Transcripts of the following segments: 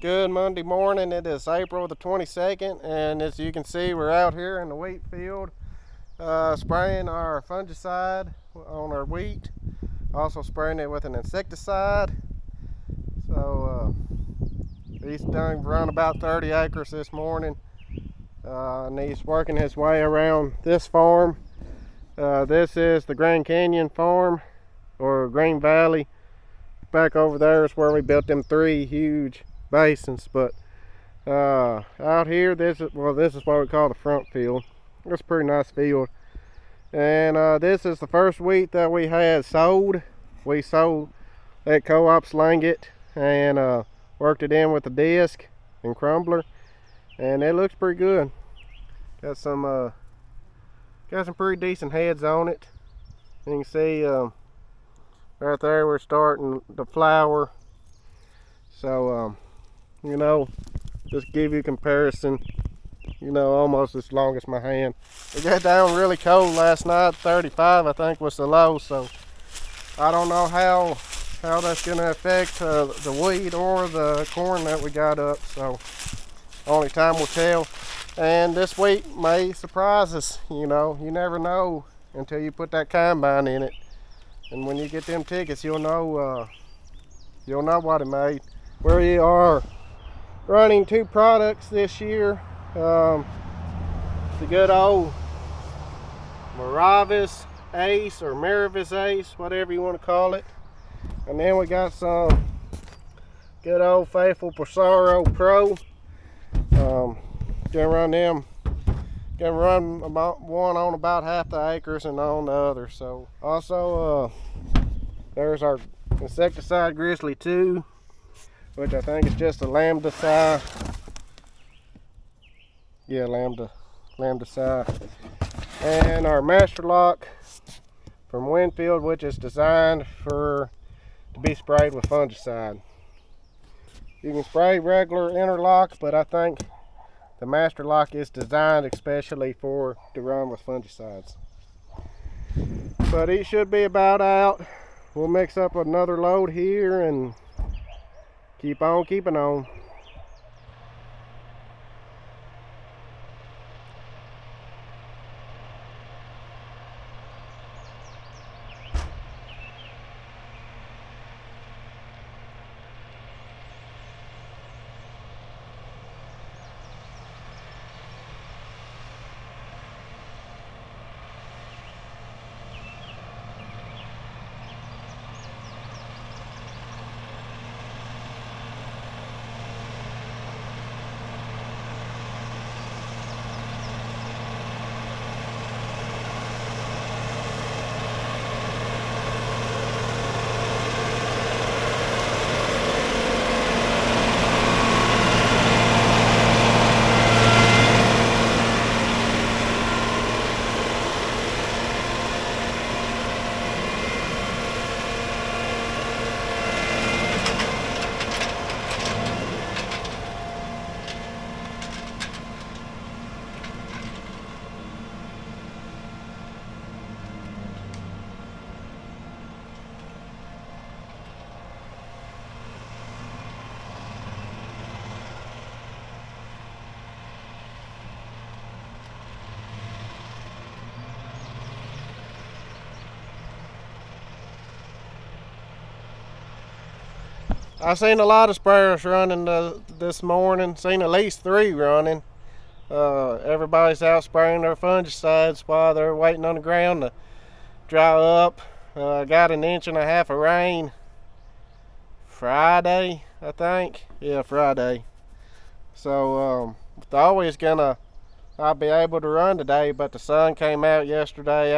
Good Monday morning. It is April the 22nd, and as you can see, we're out here in the wheat field spraying our fungicide on our wheat, also spraying it with an insecticide. So he's done run about 30 acres this morning, and he's working his way around this farm. This is the Grand Canyon farm, or Green Valley. Back over there is where we built them 3 huge basins, but out here, this is what we call the front field. It's a pretty nice field, and this is the first wheat that we had sold. We sold at Co-op Slangit and worked it in with the disc and crumbler, and it looks pretty good. Got some pretty decent heads on it. You can see right there we're starting to flower. So just give you a comparison, almost as long as my hand. It got down really cold last night. 35 I think was the low, so I don't know how that's going to affect the wheat or the corn that we got up, so only time will tell. And this wheat may surprise us. You never know until you put that combine in it, and when you get them tickets, you'll know what it made. We are running 2 products this year. The good old Miravis Ace, or Miravis Ace, whatever you want to call it. And then we got some good old faithful Prosaro Pro. Gonna run them. Gonna run about one on about half the acres and on the other. So also there's our insecticide Grizzly 2, which I think is just a lambda-cide. Yeah, lambda-cide. And our Master Lock from Winfield, which is designed to be sprayed with fungicide. You can spray regular interlock, but I think the Master Lock is designed especially to run with fungicides. But he should be about out. We'll mix up another load here and keep on keeping on. I seen a lot of sprayers running this morning. Seen at least 3 running. Everybody's out spraying their fungicides while they're waiting on the ground to dry up. Got an 1.5 inches of rain Friday, I think. Yeah, Friday. So I'll be able to run today, but the sun came out yesterday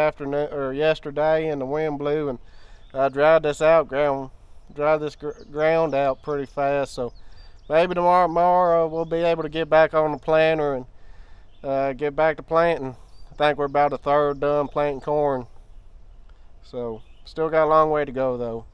and the wind blew, and I dried this ground out pretty fast. So maybe tomorrow we'll be able to get back on the planter and get back to planting. I think we're about 1/3 done planting corn, so still got a long way to go though.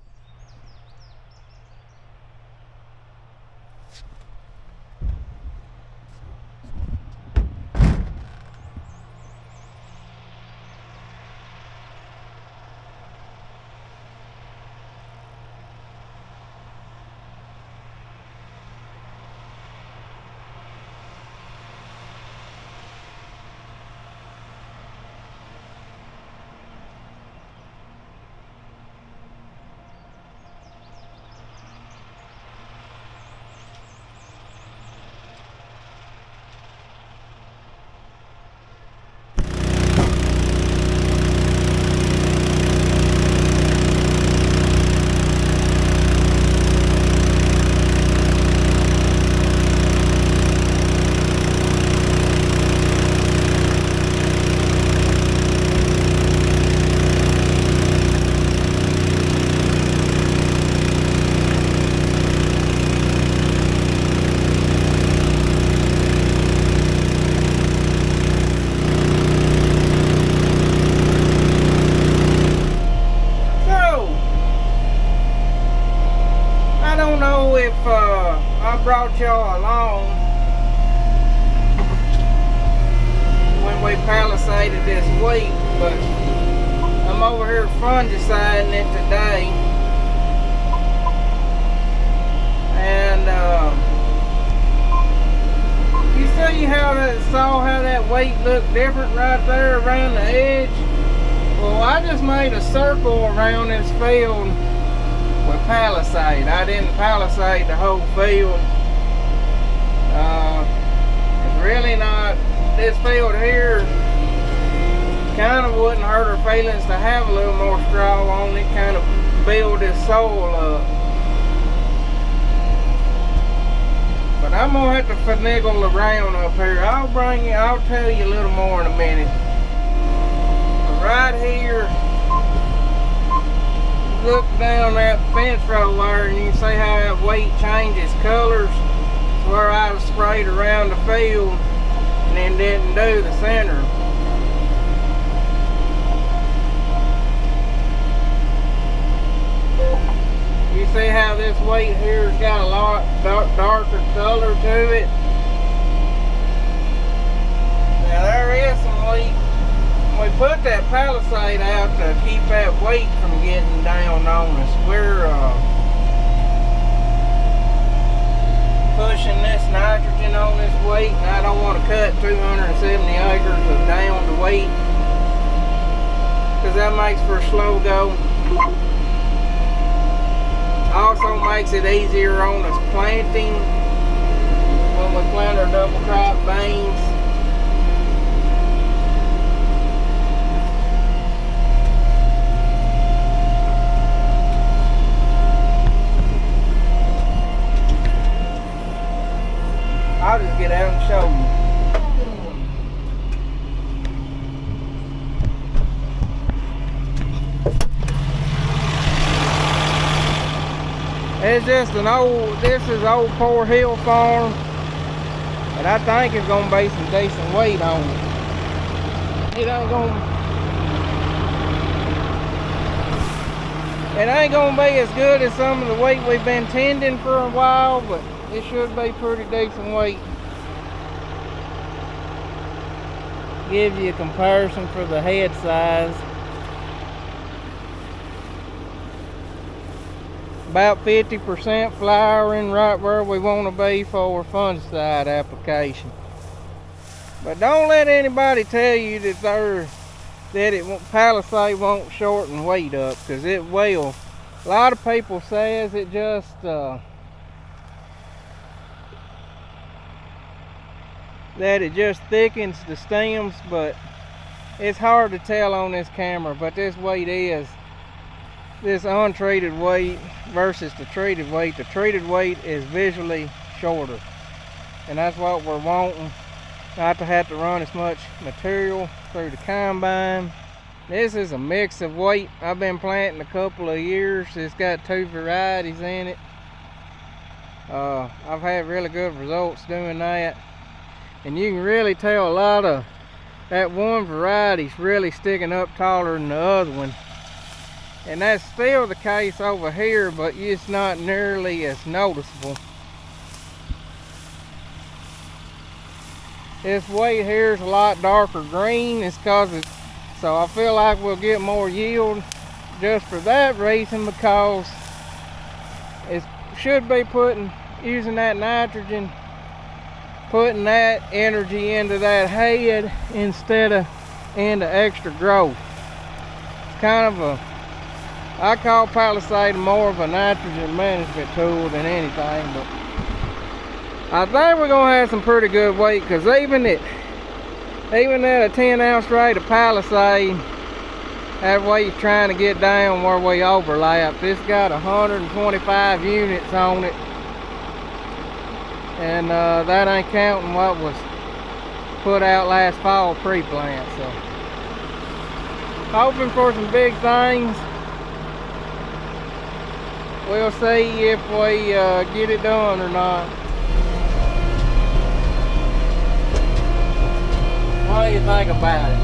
brought y'all along when we palisaded this wheat, but I'm over here fungiciding it today. And you see how that wheat looked different right there around the edge? Well, I just made a circle around this field with palisade. I didn't palisade the whole field. It's really not, this field here kind of wouldn't hurt our feelings to have a little more straw on it, kind of build this soil up. But I'm gonna have to finagle around up here. I'll tell you a little more in a minute. But right here, look down that fence row there and you can see how that wheat changes colors. It's where I was sprayed around the field and then didn't do the center. You see how this wheat here has got a lot darker color to it. Now there is some wheat. We put that palisade out to keep that wheat from getting down on us. We're pushing this nitrogen on this wheat, and I don't want to cut 270 acres of down to wheat because that makes for a slow go. Also makes it easier on us planting when we plant our double crop beans. I'll just get out and show you. It's just this is old Poor Hill farm, but I think it's gonna be some decent weight on it. It ain't gonna be as good as some of the wheat we've been tending for a while, but it should be pretty decent weight. Give you a comparison for the head size. About 50% flowering, right where we want to be for fungicide application. But don't let anybody tell you that palisade won't shorten wheat up, because it will. A lot of people says it just that it just thickens the stems, but it's hard to tell on this camera. But this wheat is, this untreated wheat versus the treated wheat. The treated wheat is visually shorter, and that's what we're wanting, not to have to run as much material through the combine. This is a mix of wheat I've been planting a couple of years. It's got 2 varieties in it. I've had really good results doing that, and you can really tell a lot of that one variety's really sticking up taller than the other one. And that's still the case over here, but it's not nearly as noticeable. This wheat here is a lot darker green. It's cause it's, so I feel like we'll get more yield just for that reason, because it should be using that nitrogen, putting that energy into that head instead of into extra growth. It's kind of I call palisade more of a nitrogen management tool than anything, but I think we're gonna have some pretty good weight, because even at a 10-ounce rate of palisade, that weight's trying to get down where we overlap. It's got 125 units on it, and that ain't counting what was put out last fall pre-plant. So hoping for some big things. We'll see if we get it done or not. What do you think about it?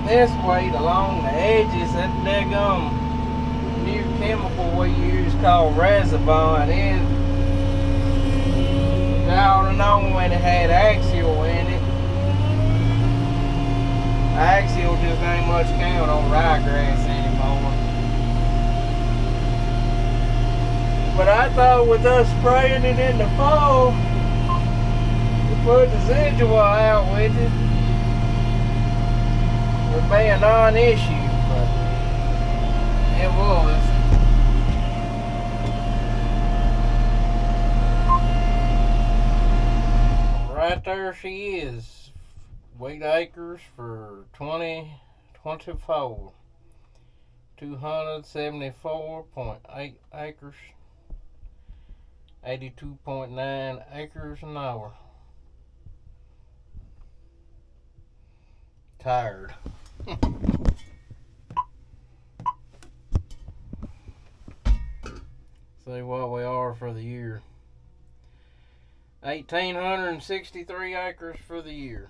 this weight along the edges. That daggum new chemical we use called Reservon. I ought to know when it had axial in it. Axial just ain't much count on ryegrass anymore. But I thought with us spraying it in the fall, we put the residual out with it, would be a non-issue, but it was. Right there she is. Wheat acres for 2024. 274.8 acres. 82.9 acres an hour. Tired. See what we are for the year. 1,863 acres for the year.